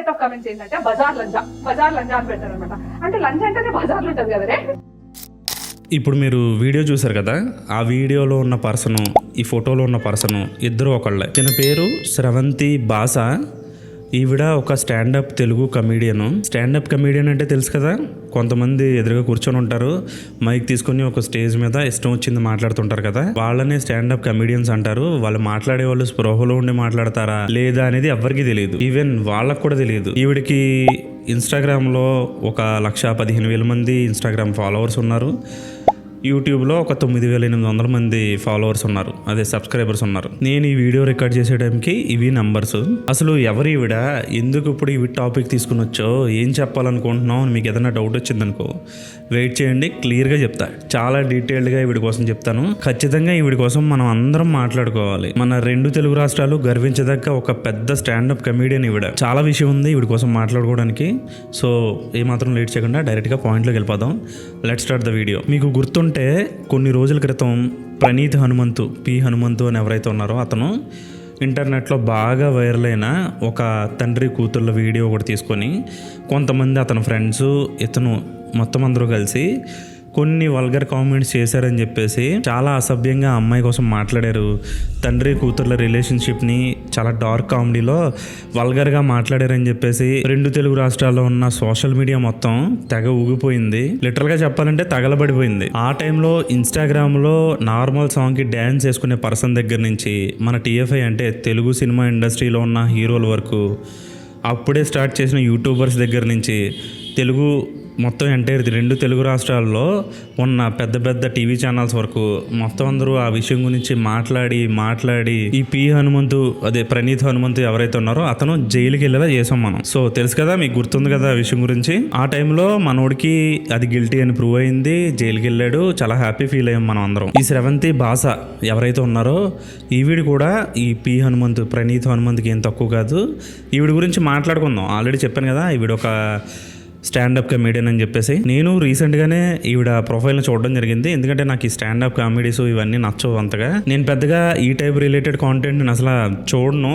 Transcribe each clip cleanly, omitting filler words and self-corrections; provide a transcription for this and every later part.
Set of comments ఏంటంటే బజార్ లంజా అని పెట్టారు అనమాట. అంటే లంజా అంటే బజార్లో ఉంటుంది కదా రే. ఇప్పుడు మీరు వీడియో చూసారు కదా, ఆ వీడియోలో ఉన్న పర్సను ఈ ఫోటోలో ఉన్న పర్సను ఇద్దరు ఒకళ్ళే. తన పేరు స్రవంతి బాస. ఈవిడ ఒక stand up Telugu comedian. Stand up comedian అంటే తెలుసు కదా, కొంతమంది ఎదురుగా కూర్చొని ఉంటారు, మైక్ తీసుకొని ఒక స్టేజ్ మీద ఇష్టం వచ్చింది మాట్లాడుతుంటారు కదా, వాళ్ళనే స్టాండప్ కమీడియన్స్ అంటారు. వాళ్ళు మాట్లాడే వాళ్ళు స్పృహలో ఉండి మాట్లాడతారా లేదా అనేది ఎవ్వరికీ తెలియదు, ఈవెన్ వాళ్ళకు కూడా తెలియదు. ఈవిడికి ఇన్స్టాగ్రామ్లో 1,15,000 మంది ఇన్స్టాగ్రామ్ ఫాలోవర్స్ ఉన్నారు. యూట్యూబ్లో 9,800 మంది ఫాలోవర్స్ ఉన్నారు, అదే సబ్స్క్రైబర్స్ ఉన్నారు. నేను ఈ వీడియో రికార్డ్ చేసే టైంకి ఇవి నంబర్స్. అసలు ఎవరు ఈవిడ, ఎందుకు ఇప్పుడు ఇవి టాపిక్ తీసుకుని వచ్చో, ఏం చెప్పాలనుకుంటున్నావు అని మీకు ఏదైనా డౌట్ వచ్చిందనుకో వెయిట్ చేయండి, క్లియర్గా చెప్తా. చాలా డీటెయిల్డ్గా ఈవిడ కోసం చెప్తాను. ఖచ్చితంగా ఈవిడ కోసం మనం అందరం మాట్లాడుకోవాలి. మన 2 తెలుగు రాష్ట్రాలు గర్వించదగ్గ ఒక పెద్ద స్టాండప్ కమీడియన్ ఈవిడ. చాలా విషయం ఉంది ఈవిడ కోసం మాట్లాడుకోవడానికి. సో ఏమాత్రం లేట్ చేయకుండా డైరెక్ట్గా పాయింట్లోకి వెళ్ళిపోదాం. Let's start the video. మీకు గుర్తుంటే కొన్ని రోజుల క్రితం ప్రణీత్ హనుమంతు, పి హనుమంతు అని ఎవరైతే ఉన్నారో అతను ఇంటర్నెట్లో బాగా వైరల్ అయిన ఒక తండ్రి కూతుళ్ళ వీడియో ఒకటి తీసుకొని కొంతమంది అతని ఫ్రెండ్స్, ఇతను మొత్తం అందరూ కలిసి కొన్ని వల్గర్ కామెంట్స్ చేశారని చెప్పేసి చాలా అసభ్యంగా అమ్మాయి కోసం మాట్లాడారు. తండ్రి కూతుర్ల రిలేషన్షిప్ని చాలా డార్క్ కామెడీలో వల్గర్గా మాట్లాడారని చెప్పేసి 2 తెలుగు రాష్ట్రాల్లో ఉన్న సోషల్ మీడియా మొత్తం తెగ ఊగిపోయింది. లిటరల్గా చెప్పాలంటే తగలబడిపోయింది. ఆ టైంలో ఇన్స్టాగ్రామ్లో నార్మల్ సాంగ్కి డ్యాన్స్ చేసుకునే పర్సన్ దగ్గర నుంచి మన టీఎఫ్ఐ అంటే తెలుగు సినిమా ఇండస్ట్రీలో ఉన్న హీరోల వరకు, అప్పుడే స్టార్ట్ చేసిన యూట్యూబర్స్ దగ్గర నుంచి తెలుగు మొత్తం ఎంటైర్ 2 తెలుగు రాష్ట్రాల్లో ఉన్న పెద్ద పెద్ద టీవీ ఛానల్స్ వరకు మొత్తం అందరూ ఆ విషయం గురించి మాట్లాడి ఈ పి హనుమంతు, అదే ప్రణీత్ హనుమంతు ఎవరైతే ఉన్నారో అతను జైలుకి వెళ్ళేలా చేసాం మనం. సో తెలుసు కదా, మీకు గుర్తుంది కదా ఆ విషయం గురించి. ఆ టైంలో మనోడికి అది గిల్టీ అని ప్రూవ్ అయింది, జైలుకి వెళ్ళాడు. చాలా హ్యాపీ ఫీల్ అయ్యాం మనం అందరం. ఈ స్రవంతి బాస ఎవరైతే ఉన్నారో ఈవిడ కూడా ఈ పి హనుమంతు, ప్రణీత్ హనుమంతుకి ఏం తక్కువ కాదు. ఈవిడ గురించి మాట్లాడుకుందాం. ఆల్రెడీ చెప్పాను కదా ఈవిడ ఒక స్టాండప్ కమీడియన్ అని చెప్పేసి. నేను రీసెంట్గానే ఈవిడ ప్రొఫైల్ని చూడడం జరిగింది, ఎందుకంటే నాకు ఈ స్టాండప్ కామెడీస్ ఇవన్నీ నచ్చవు అంతగా. నేను పెద్దగా ఈ టైప్ రిలేటెడ్ కాంటెంట్ నేను అసలు చూడను.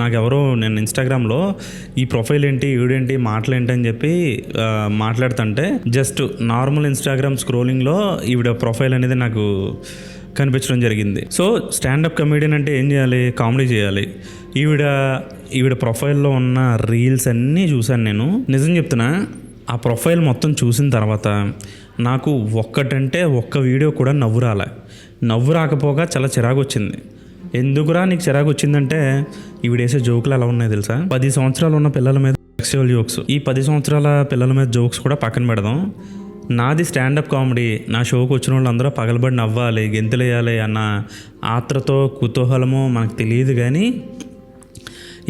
నాకెవరో నేను ఇన్స్టాగ్రామ్లో ఈ ప్రొఫైల్ ఏంటి, ఈవిడేంటి, మాటలేంటి అని చెప్పి మాట్లాడుతుంటే జస్ట్ నార్మల్ ఇన్స్టాగ్రామ్ స్క్రోలింగ్లో ఈవిడ ప్రొఫైల్ అనేది నాకు కనిపించడం జరిగింది. సో స్టాండప్ కమీడియన్ అంటే ఏం చేయాలి, కామెడీ చేయాలి. ఈవిడ ప్రొఫైల్లో ఉన్న రీల్స్ అన్నీ చూశాను నేను. నిజం చెప్తున్నా, ఆ ప్రొఫైల్ మొత్తం చూసిన తర్వాత నాకు ఒక్కటంటే ఒక్క వీడియో కూడా నవ్వు రాకపోగా చాలా చిరాకు వచ్చింది. ఎందుకురా నీకు చిరాకు వచ్చిందంటే ఈవిడేసే జోకులు ఎలా ఉన్నాయి తెలుసా? 10 సంవత్సరాలు ఉన్న పిల్లల మీద సెక్సువల్ జోక్స్. ఈ 10 సంవత్సరాల పిల్లల మీద జోక్స్ కూడా పక్కన పెడదాం. నాది స్టాండప్ కామెడీ, నా షోకి వచ్చిన వాళ్ళు అందరూ పగలబడి నవ్వాలి, గెంతులేయాలి అన్న ఆత్రతో కుతూహలమో మనకు తెలియదు. కానీ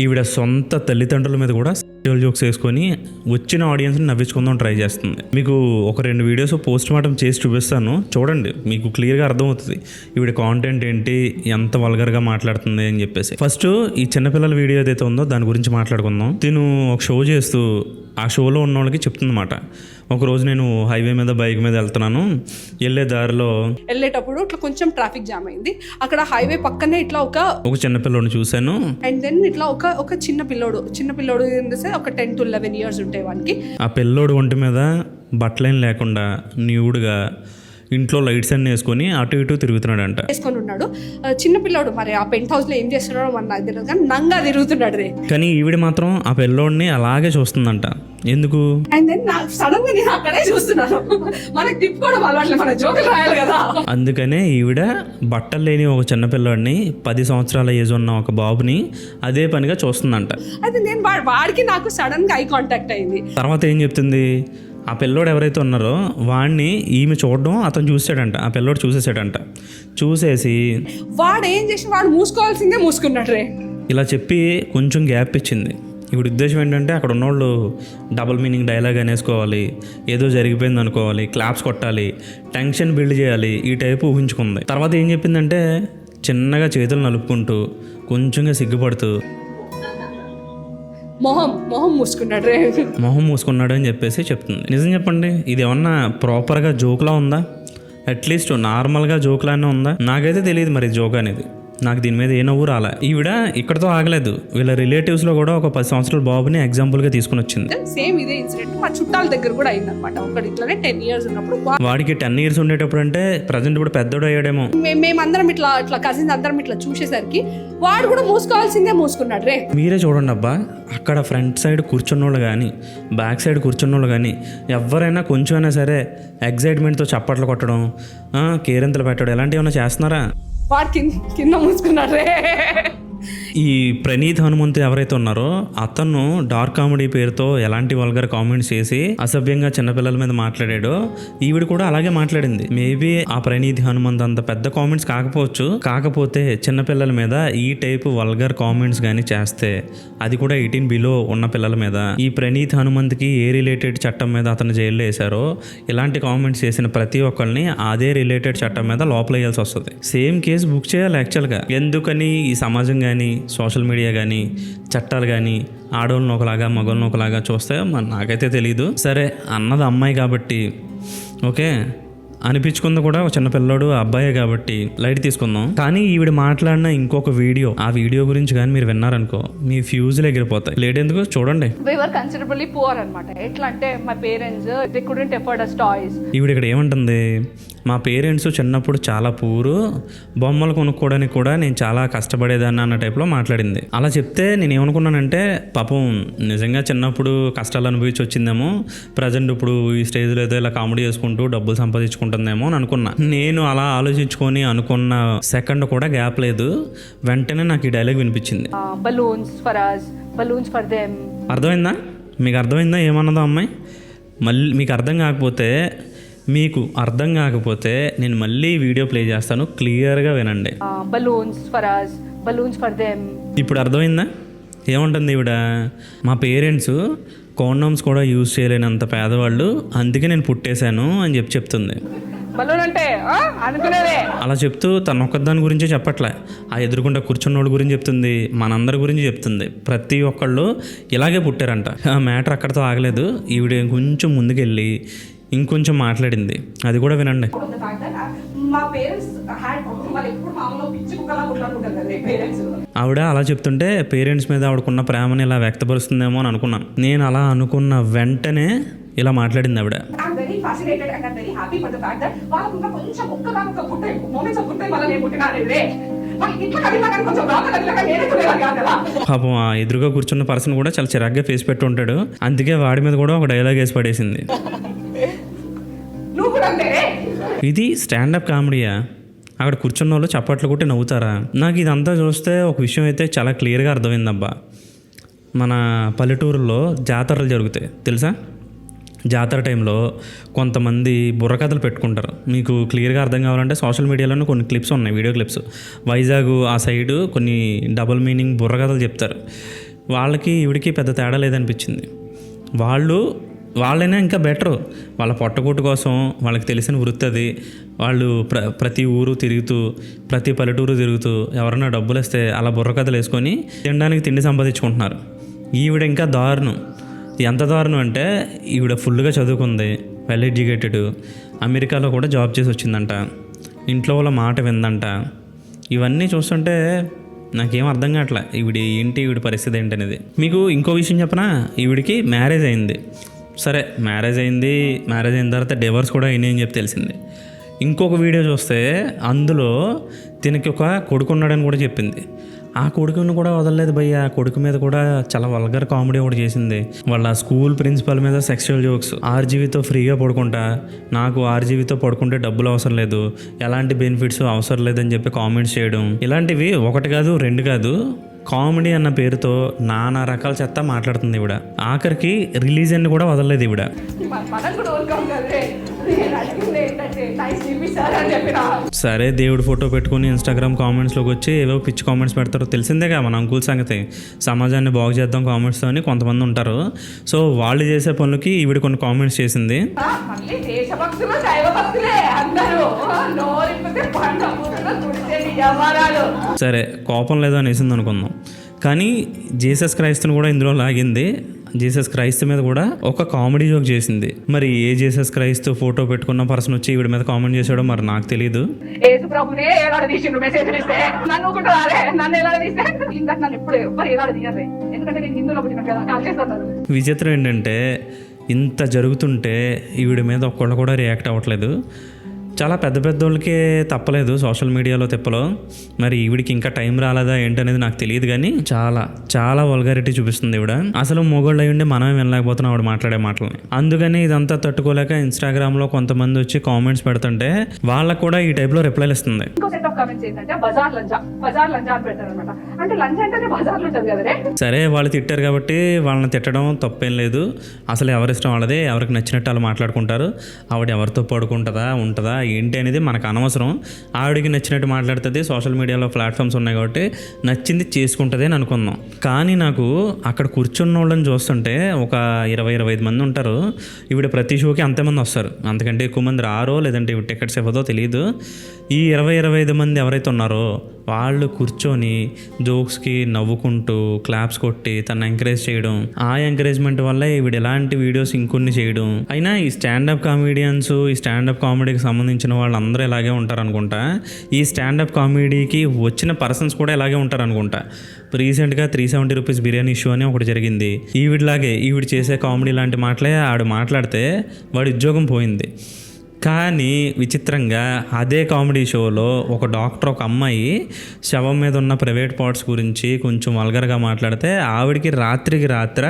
ఈవిడ సొంత తల్లిదండ్రుల మీద కూడా సెక్సువల్ జోక్స్ వేసుకొని వచ్చిన ఆడియన్స్ని నవ్వించుకుందాం ట్రై చేస్తుంది. మీకు ఒక 2 వీడియోస్ పోస్ట్ మార్టం చేసి చూపిస్తాను, చూడండి, మీకు క్లియర్గా అర్థమవుతుంది ఈవిడ కాంటెంట్ ఏంటి, ఎంత వల్గర్గా మాట్లాడుతుంది అని చెప్పేసి. ఫస్ట్ ఈ చిన్నపిల్లల వీడియో ఏదైతే ఉందో దాని గురించి మాట్లాడుకుందాం. తిను ఒక షో చేస్తూ ఆ షోలో ఉన్న వాళ్ళకి చెప్తుందన్నమాట, ఒకరోజు నేను హైవే మీద బైక్ మీద వెళ్తున్నాను, వెళ్ళేటప్పుడు ఇట్లా కొంచెం ట్రాఫిక్ జామ్ అయింది. అక్కడ హైవే పక్కనే ఇట్లా ఒక చిన్నపిల్లోడిని చూశాను. అండ్ దెన్ ఇట్లా ఒక చిన్న పిల్లోడు ఒక 10 to 11 years ఉంటాయి వానికి. ఆ పిల్లోడు ఒంటి మీద బట్టలేం లేకుండా న్యూడ్గా ఇంట్లో లైట్స్ అన్ని వేసుకొని అటు ఇటు తిరుగుతున్నాడంట. వేసుకొని ఉన్నాడు చిన్న పిల్లోడు. మరి ఆ పెంట్ హౌస్ లో ఏం చేస్తున్నాడో మన నాకు తెలియదు, కానీ నంగా తిరుగుతున్నాడు రే. కానీ ఈవిడ మాత్రం ఆ పిల్లోడిని అలాగే చూస్తుందంట. ఎందుకు? అండ్ దెన్ సడన్ గా నేను అక్కడే చూస్తున్నాను, మనకి తిప్పుకోవడం అలవాట్లేదు, మన జోకులు రాయాలి కదా. అందుకనే ఈవిడ బట్టలు లేని ఒక చిన్న పిల్లోడిని, 10 సంవత్సరాల ఏజ్ ఉన్న ఒక బాబుని అదే పనిగా చూస్తుందంట. అయితే నేను వాడికి నాకు సడన్ గా ఐ కాంటాక్ట్ అయింది. తర్వాత ఏం చెప్తుంది, ఆ పిల్లోడు ఎవరైతే ఉన్నారో వాడిని ఈమె చూడడం అతను చూసాడంట, ఆ పిల్లోడు చూసేసాడంట. చూసేసి వాడు ఏం చేసి వాడు మూసుకోవాల్సిందే మూసుకున్నాడు రే. ఇలా చెప్పి కొంచెం గ్యాప్ ఇచ్చింది. ఇప్పుడు ఉద్దేశం ఏంటంటే అక్కడ ఉన్నోళ్ళు డబుల్ మీనింగ్ డైలాగ్ అనేసుకోవాలి, ఏదో జరిగిపోయింది అనుకోవాలి, క్లాప్స్ కొట్టాలి, టెన్షన్ బిల్డ్ చేయాలి, ఈ టైపు ఊహించుకుంది. తర్వాత ఏం చెప్పిందంటే చిన్నగా చేతులు నలుపుకుంటూ కొంచెంగా సిగ్గుపడుతూ మొహం మూసుకున్నాడు అని చెప్పేసి చెప్తుంది. నిజం చెప్పండి, ఇది ఏమన్నా ప్రాపర్గా జోక్లా ఉందా? అట్లీస్ట్ నార్మల్గా జోక్లానే ఉందా? నాకైతే తెలియదు మరి జోక్ అనేది. నాకు దీని మీద ఏ నవ్వు రాలే. ఈవిడ ఇక్కడతో ఆగలేదు, వీళ్ళ రిలేటివ్స్లో కూడా ఒక 10 సంవత్సరాల బాబుని ఎగ్జాంపుల్గా తీసుకుని వచ్చింది. సేమ్ ఇదే ఇన్సిడెంట్ మా చుట్టాల దగ్గర కూడా అయిందనమాట. ఒకటి ఇట్లానే 10 years ఉన్నప్పుడు వాడికి 10 years ఉండేటప్పుడు అంటే ప్రజెంట్ ఇప్పుడు పెద్దోడు అయ్యాడేమో. మేమందరం ఇట్లా కజిన్స్ అందరం ఇట్లా చూసేసరికి వాడు కూడా మూసుకోవాల్సిందే మూసుకున్నాడు రే. మీరే చూడండి అబ్బా, అక్కడ ఫ్రంట్ సైడ్ కూర్చున్నోళ్ళు కానీ బ్యాక్ సైడ్ కూర్చున్నోళ్ళు కానీ ఎవరైనా కొంచెమైనా సరే ఎగ్జైట్మెంట్తో చప్పట్లు కొట్టడం, కేరింతలు పెట్టడం ఇలాంటివి ఏమైనా చేస్తున్నారా? వాడు కింద మూసుకున్నాడు రే. ఈ ప్రణీత్ హనుమంతు ఎవరైతే ఉన్నారో అతను డార్క్ కామెడీ పేరుతో ఎలాంటి వల్గర్ కామెంట్స్ చేసి అసభ్యంగా చిన్నపిల్లల మీద మాట్లాడాడో ఈవిడ కూడా అలాగే మాట్లాడింది. మేబీ ఆ ప్రణీత్ హనుమంత్ అంత పెద్ద కామెంట్స్ కాకపోవచ్చు, కాకపోతే చిన్నపిల్లల మీద ఈ టైప్ వల్గర్ కామెంట్స్ కానీ చేస్తే అది కూడా 18 బిలో ఉన్న పిల్లల మీద, ఈ ప్రణీత్ హనుమంత్కి ఏ రిలేటెడ్ చట్టం మీద అతను జైల్లో వేశారో ఇలాంటి కామెంట్స్ చేసిన ప్రతి ఒక్కరిని అదే రిలేటెడ్ చట్టం మీద లోపల వేయాల్సి వస్తుంది. సేమ్ కేసు బుక్ చేయాలి యాక్చువల్గా. ఎందుకని ఈ సమాజం కానీ సోషల్ మీడియా కానీ చట్టాలు కానీ ఆడవాళ్ళని ఒకలాగా మగవాళ్ళని ఒకలాగా చూస్తే నాకైతే తెలీదు. సరే అన్నది అమ్మాయి కాబట్టి ఓకే, అనిపించుకుంది కూడా ఒక చిన్న పిల్లోడు అబ్బాయే కాబట్టి లైట్ తీసుకుందాం. కానీ ఈవిడ మాట్లాడిన ఇంకొక వీడియో, ఆ వీడియో గురించి కానీ మీరు విన్నారనుకో మీ ఫ్యూజులు ఎగిరిపోతాయి. లేట్ ఎందుకు చూడండి. We were considerably poor అన్నమాట. ఎట్లా అంటే my parents they couldn't afford us toys. ఈవిడ ఇక్కడ ఏమంటుంది, మా పేరెంట్స్ చిన్నప్పుడు చాలా పూరు, బొమ్మలు కొనుక్కోవడానికి కూడా నేను చాలా కష్టపడేదాన్ని అన్న టైప్లో మాట్లాడింది. అలా చెప్తే నేను ఏమనుకున్నానంటే పాపం నిజంగా చిన్నప్పుడు కష్టాలు అనుభవించి వచ్చిందేమో, ప్రజెంట్ ఇప్పుడు ఈ స్టేజ్లో ఏదో ఇలా కామెడీ చేసుకుంటూ డబ్బులు సంపాదించుకుంటుందేమో అని అనుకున్నా. నేను అలా ఆలోచించుకొని అనుకున్న సెకండ్ కూడా గ్యాప్ లేదు, వెంటనే నాకు ఈ డైలాగ్ వినిపించింది. Balloons for us, balloons for them. అర్థమైందా? మీకు అర్థమైందా ఏమన్నదో అమ్మాయి? మళ్ళీ మీకు అర్థం కాకపోతే నేను మళ్ళీ వీడియో ప్లే చేస్తాను, క్లియర్గా వినండి. Balloons for us, balloons for them. ఇప్పుడు అర్థమైందా ఏముంటుంది ఈవిడ? మా పేరెంట్స్ కాండోమ్స్ కూడా యూజ్ చేయలేనంత పేదవాళ్ళు, అందుకే నేను పుట్టేశాను అని చెప్తుంది. బలూన్ అంటే అనుకునేదే. అలా చెప్తూ తన ఒక్కదాని గురించే చెప్పట్లే, ఆ ఎదురుకుండా కూర్చున్నోళ్ళ గురించి చెప్తుంది, మనందరి గురించి చెప్తుంది. ప్రతి ఒక్కళ్ళు ఇలాగే పుట్టారంట. ఆ మ్యాటర్ అక్కడితో ఆగలేదు, ఈవిడ కొంచెం ముందుకెళ్ళి ఇంకొంచెం మాట్లాడింది, అది కూడా వినండి. ఆవిడ అలా చెప్తుంటే పేరెంట్స్ మీద ఆవిడకున్న ప్రేమని ఇలా వ్యక్తపరుస్తుందేమో అని అనుకున్నాను. నేను అలా అనుకున్న వెంటనే ఇలా మాట్లాడింది ఆవిడ. పాపం ఆ ఎదురుగా కూర్చున్న పర్సన్ కూడా చాలా చిరాగ్గా ఫేస్ పెట్టి ఉంటాడు, అందుకే వాడి మీద కూడా ఒక డైలాగ్ వేసి పడేసింది. ఇది స్టాండప్ కామెడీయా? అక్కడ కూర్చున్న వాళ్ళు చప్పట్లు కొట్టి నవ్వుతారా? నాకు ఇదంతా చూస్తే ఒక విషయం అయితే చాలా క్లియర్గా అర్థమైందబ్బా. మన పల్లెటూరులో జాతరలు జరుగుతాయి తెలుసా? జాతర టైంలో కొంతమంది బుర్రకథలు పెట్టుకుంటారు. మీకు క్లియర్గా అర్థం కావాలంటే సోషల్ మీడియాలోనే కొన్ని క్లిప్స్ ఉన్నాయి, వీడియో క్లిప్స్. వైజాగ్ ఆ సైడు కొన్ని డబుల్ మీనింగ్ బుర్రకథలు చెప్తారు. వాళ్ళకి ఈవిడికి పెద్ద తేడా లేదనిపించింది. వాళ్ళైనా ఇంకా బెటరు, వాళ్ళ పొట్టకూటు కోసం వాళ్ళకి తెలిసిన వృత్తి అది. వాళ్ళు ప్రతి ఊరు తిరుగుతూ ప్రతి పల్లెటూరు తిరుగుతూ ఎవరైనా డబ్బులు ఇస్తే అలా బుర్రకథలు వేసుకొని తినడానికి తిండి సంపాదించుకుంటున్నారు. ఈవిడ ఇంకా దారుణం. ఎంత దారుణం అంటే ఈవిడ ఫుల్గా చదువుకుంది, వెల్ ఎడ్యుకేటెడ్, అమెరికాలో కూడా జాబ్ చేసి వచ్చిందంట, ఇంట్లో వాళ్ళ మాట విందంట. ఇవన్నీ చూస్తుంటే నాకేం అర్థం కావట్లే ఈవిడ పరిస్థితి ఏంటనేది. మీకు ఇంకో విషయం చెప్పనా, ఈవిడికి మ్యారేజ్ అయింది. సరే మ్యారేజ్ అయిన తర్వాత డివోర్స్ కూడా అయినాయి అని చెప్పి తెలిసింది. ఇంకొక వీడియో చూస్తే అందులో దీనికి ఒక కొడుకు ఉన్నాడని కూడా చెప్పింది. ఆ కొడుకుని కూడా వదలలేదు భయ్య, ఆ కొడుకు మీద కూడా చాలా వల్గర్ కామెడీ ఒకటి చేసింది. వాళ్ళ స్కూల్ ప్రిన్సిపల్ మీద సెక్షువల్ జోక్స్, ఆర్జీవీతో ఫ్రీగా పడుకుంటా, నాకు ఆర్జీవీతో పడుకుంటే డబ్బులు అవసరం లేదు, ఎలాంటి బెనిఫిట్స్ అవసరం లేదని చెప్పి కామెంట్స్ చేయడం, ఇలాంటివి ఒకటి కాదు రెండు కాదు, కామెడీ అన్న పేరుతో నానా రకాల చెత్త మాట్లాడుతుంది ఈవిడ. ఆఖరికి రిలీజియన్ కూడా వదలలేదు ఈవిడ. సరే దేవుడు ఫోటో పెట్టుకుని ఇన్స్టాగ్రామ్ కామెంట్స్లోకి వచ్చి ఏవో పిచ్చి కామెంట్స్ పెడతారో తెలిసిందేగా మన అంకుల్ సంగతి. సమాజాన్ని బాగు చేద్దాం కామెంట్స్తో అని కొంతమంది ఉంటారు. సో వాళ్ళు చేసే పనులకి ఈవిడ కొన్ని కామెంట్స్ చేసింది. సరే కోపం లేదో అనేసింది అనుకుందాం, కానీ జీసస్ క్రైస్తుని కూడా ఇందులో లాగింది. జీసస్ క్రైస్త్ మీద కూడా ఒక కామెడీ జోక్ చేసింది. మరి ఏ జీసస్ క్రైస్త్ ఫోటో పెట్టుకున్న పర్సన్ వచ్చి ఈవిడ మీద కామెంట్ చేసాడో మరి నాకు తెలియదు. యేసు ప్రభునే ఎలాడదీసిండు మెసేజ్ ఇస్తే నన్ను ఊకుంటారే, నన్ను ఎలాడదీస్తే ఇంకా నన్ను ఎప్పుడు ఎవ్వరు ఎలాడదీయరే, ఎందుకంటే నేను హిందువులో పుట్టిన కదా కాల్ చేస్తాను. విచిత్రం ఏంటంటే ఇంత జరుగుతుంటే ఈవిడ మీద ఒక్కళ్ళు కూడా రియాక్ట్ అవ్వట్లేదు. చాలా పెద్ద పెద్ద వాళ్ళకే తప్పలేదు సోషల్ మీడియాలో తిప్పలో. మరి ఈవిడికి ఇంకా టైం రాలేదా ఏంటనేది నాకు తెలియదు, కానీ చాలా చాలా వల్గారిటీ చూపిస్తుంది ఈవిడ. అసలు మొగోళ్ళు అయ్యి ఉండి మనమే వినలేకపోతున్నాం ఆవిడ మాట్లాడే మాటలని. అందుకని ఇదంతా తట్టుకోలేక ఇన్స్టాగ్రామ్లో కొంతమంది వచ్చి కామెంట్స్ పెడుతుంటే వాళ్ళకు కూడా ఈ టైప్లో రిప్లైలు ఇస్తుంది. ఇంకో సెట్ ఆఫ్ కామెంట్స్ ఏంటంటే బజార్ లంచా అని పెట్టారు అనమాట. అంటే లంచ్ అంటేనే బజార్లో ఉంటుంది కదా. సరే వాళ్ళు తిట్టారు కాబట్టి వాళ్ళని తిట్టడం తప్పేం లేదు. అసలు ఎవరిష్టం వాళ్ళదే, ఎవరికి నచ్చినట్టు వాళ్ళు మాట్లాడుకుంటారు. ఆవిడ ఎవరితో పడుకుంటుందా ఉంటుందా ఏంటి అనేది మనకు అనవసరం. ఆవిడకి నచ్చినట్టు మాట్లాడుతుంది. సోషల్ మీడియాలో ప్లాట్ఫామ్స్ ఉన్నాయి కాబట్టి నచ్చింది చేసుకుంటుంది అని అనుకుందాం. కానీ నాకు అక్కడ కూర్చున్న వాళ్ళని చూస్తుంటే ఒక 20-25 మంది ఉంటారు. ఈవిడ ప్రతి షోకి అంతమంది వస్తారు, అంతకంటే ఎక్కువ మంది రారో లేదంటే ఇవి టికెట్స్ ఇవ్వదో తెలియదు. ఈ 20-25 మంది ఎవరైతే ఉన్నారో వాళ్ళు కూర్చొని జోక్స్కి నవ్వుకుంటూ క్లాప్స్ కొట్టి తను ఎంకరేజ్ చేయడం, ఆ ఎంకరేజ్మెంట్ వల్ల ఈవిడ ఎలాంటి వీడియోస్ ఇంకొన్ని చేయడం. అయినా ఈ స్టాండప్ కామెడియన్స్, ఈ స్టాండప్ కామెడీకి సంబంధించిన వాళ్ళందరూ ఇలాగే ఉంటారు అనుకుంటా. ఈ స్టాండప్ కామెడీకి వచ్చిన పర్సన్స్ కూడా ఇలాగే ఉంటారు అనుకుంటా. రీసెంట్గా 370 రూపీస్ బిర్యానీ ఇష్యూ అని ఒకటి జరిగింది. ఈవిడలాగే ఈవిడ చేసే కామెడీ లాంటి మాటలే ఆవిడ మాట్లాడితే వాడి ఉద్యోగం పోయింది. కానీ విచిత్రంగా అదే కామెడీ షోలో ఒక డాక్టర్, ఒక అమ్మాయి శవం మీద ఉన్న ప్రైవేట్ పార్ట్స్ గురించి కొంచెం వల్గర్గా మాట్లాడితే ఆవిడికి రాత్రికి రాత్ర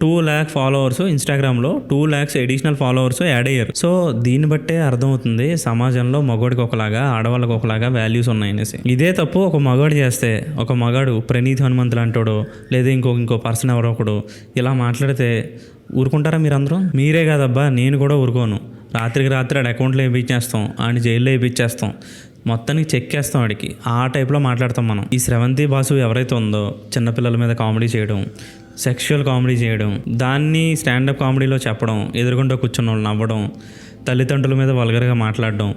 2 lakh ఫాలోవర్స్, ఇన్స్టాగ్రామ్లో 2 lakhs అడిషనల్ ఫాలోవర్స్ యాడ్ అయ్యారు. సో దీన్ని బట్టే అర్థమవుతుంది సమాజంలో మగవాడికి ఒకలాగా ఆడవాళ్ళకి ఒకలాగా వాల్యూస్ ఉన్నాయనేసి. ఇదే తప్పు ఒక మగాడు చేస్తే, ఒక మగాడు ప్రణీత్ హనుమంత్ లాంటోడు లేదా ఇంకో పర్సన్ ఎవరో ఒకడు ఇలా మాట్లాడితే ఊరుకుంటారా మీరందరూ? మీరే కాదబ్బా, నేను కూడా ఊరుకోను. రాత్రికి రాత్రి ఆడి అకౌంట్లో వేయించేస్తాం, ఆడిని జైల్లో వేయించేస్తాం, మొత్తానికి చెక్కేస్తాం ఆడికి. ఆ టైప్లో మాట్లాడతాం మనం. ఈ స్రవంతి బాసు ఎవరైతే ఉందో చిన్నపిల్లల మీద కామెడీ చేయడం, సెక్షువల్ కామెడీ చేయడం, దాన్ని స్టాండప్ కామెడీలో చెప్పడం, ఎదురుగుండా కూర్చున్న వాళ్ళు నవ్వడం, తల్లిదండ్రుల మీద వల్గర్గా మాట్లాడడం,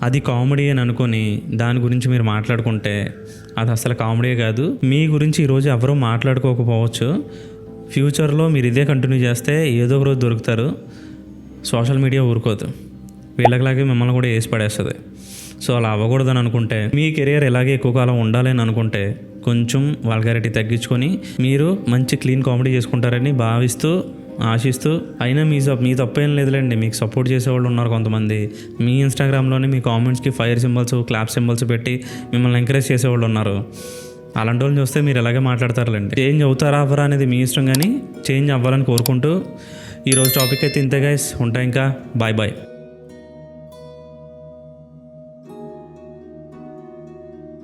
అది కామెడీ అని అనుకొని దాని గురించి మీరు మాట్లాడుకుంటే అది అసలు కామెడీ కాదు. మీ గురించి ఈరోజు ఎవరూ మాట్లాడుకోకపోవచ్చు, ఫ్యూచర్లో మీరు ఇదే కంటిన్యూ చేస్తే ఏదో ఒక రోజు దొరుకుతారు. సోషల్ మీడియా ఊరుకోదు, వీళ్ళకిలాగే మిమ్మల్ని కూడా వేసి పడేస్తుంది. సో అలా అవ్వకూడదని అనుకుంటే, మీ కెరియర్ ఇలాగే ఎక్కువ కాలం ఉండాలి అని అనుకుంటే కొంచెం వల్గారిటీ తగ్గించుకొని మీరు మంచి క్లీన్ కామెడీ చేసుకుంటారని భావిస్తూ ఆశిస్తూ, అయినా మీ తప్పేం లేదులేండి, మీకు సపోర్ట్ చేసేవాళ్ళు ఉన్నారు కొంతమంది. మీ ఇన్స్టాగ్రామ్లోనే మీ కామెంట్స్కి ఫైర్ సింబల్స్, క్లాప్ సింబల్స్ పెట్టి మిమ్మల్ని ఎంకరేజ్ చేసేవాళ్ళు ఉన్నారు. అలాంటి వాళ్ళని చూస్తే మీరు ఎలాగే మాట్లాడతారులేండి. చేంజ్ అవుతారా అవ్వరా అనేది మీ ఇష్టం, కానీ చేంజ్ అవ్వాలని కోరుకుంటూ ఈరోజు టాపిక్ అయితే ఇంతే గైస్. ఉంటా ఇంకా. Bye bye.